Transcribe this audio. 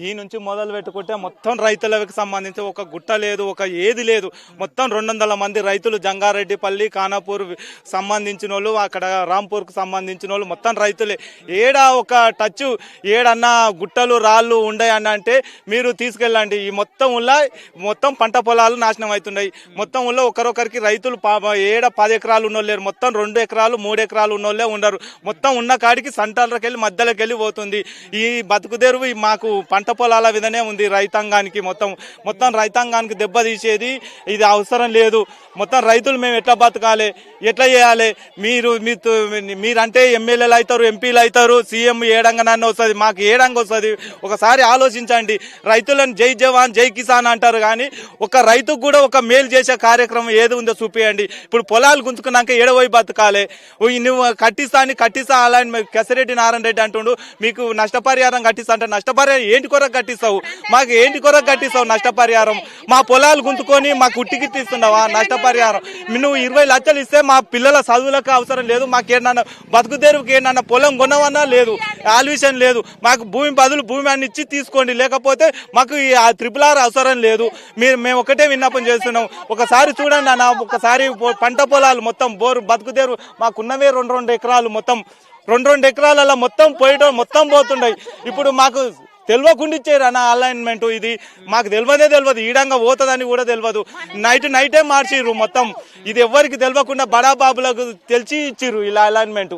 ఈ నుంచి మొదలు పెట్టుకుంటే మొత్తం రైతులకు సంబంధించి ఒక గుట్ట లేదు, ఒక ఏది లేదు. మొత్తం 200 మంది రైతులు జంగారెడ్డిపల్లి ఖానాపూర్ సంబంధించిన వాళ్ళు, అక్కడ రాంపూర్కు సంబంధించిన వాళ్ళు మొత్తం రైతులే. ఏడా ఒక టచ్ ఏడన్నా గుట్టలు రాళ్ళు ఉండయన్న అంటే మీరు తీసుకెళ్ళండి. ఈ మొత్తం పంట పొలాలు నాశనం అవుతున్నాయి. మొత్తం ఊళ్ళో ఒకరొకరికి రైతులు ఏడ 10 ఎకరాలు ఉన్నోళ్ళు లేరు, మొత్తం 2 ఎకరాలు 3 ఎకరాలు ఉన్నోళ్ళే ఉండరు. మొత్తం ఉన్న కాడికి సంటాలకి వెళ్ళి మధ్యలోకి వెళ్ళి పోతుంది. ఈ బతుకుదెరువు మాకు పంట పొలాల విధనే ఉంది. రైతాంగానికి మొత్తం రైతాంగానికి దెబ్బతీసేది ఇది అవసరం లేదు. మొత్తం రైతులు మేము ఎట్లా బతకాలి, ఎట్లా చేయాలి? మీరంటే ఎమ్మెల్యేలు అవుతారు, ఎంపీలు అవుతారు, సీఎం ఏడంగానన్నా వస్తుంది, మాకు ఏడంగా వస్తుంది. ఒకసారి ఆలోచించండి. రైతులను జై జవాన్ జై కిసాన్ అంటారు కానీ ఒక రైతుకు కూడా ఒక మేలు చేసే కార్యక్రమం ఏది ఉందో చూపియండి. ఇప్పుడు పొలాలు గుంజుకున్నాక ఏడవై బతకాలి. నువ్వు కట్టిస్తా అలా కెసిరెడ్డి నారాయణ రెడ్డి అంటుండు మీకు నష్టపరిహారం కట్టిస్తా అంటే నష్టపరిహారం ఏంటి కొరకు కట్టిస్తావు? మాకు ఏంటి కొరకు కట్టిస్తావు నష్టపరిహారం? మా పొలాలు గుంతుకొని మాకు ఉట్టికిట్టిస్తున్నావా నష్టపరిహారం? నువ్వు 20 లక్షలు ఇస్తే మా పిల్లల చదువులకు అవసరం లేదు, మాకేమన్నా బతుకు తెరువుకి ఏమన్నా పొలం కొనవన్నా లేదు, ఆల్విషన్ లేదు. మాకు భూమి బదులు భూమి అన్ని ఇచ్చి తీసుకోండి, లేకపోతే మాకు ఆ RRR అవసరం లేదు. మేము ఒకటే విన్నపం చేస్తున్నాం. ఒకసారి చూడండి అన్న, ఒకసారి పంట పొలాలు మొత్తం బోరు బతుకు తెరువు మాకున్నవే 2 ఎకరాలు, మొత్తం 2 ఎకరాలలో మొత్తం మొత్తం పోతుండయి. ఇప్పుడు మాకు తెలియకుండా ఇచ్చారు అన్న అలైన్మెంట్. ఇది మాకు తెలియదు, ఈడంగా పోతుందని కూడా తెలియదు. నైటే మార్చిర్రు మొత్తం. ఇది ఎవరికి తెలియకుండా బడా బాబులకు తెలిసి ఇచ్చిర్రు ఇలా అలైన్మెంట్.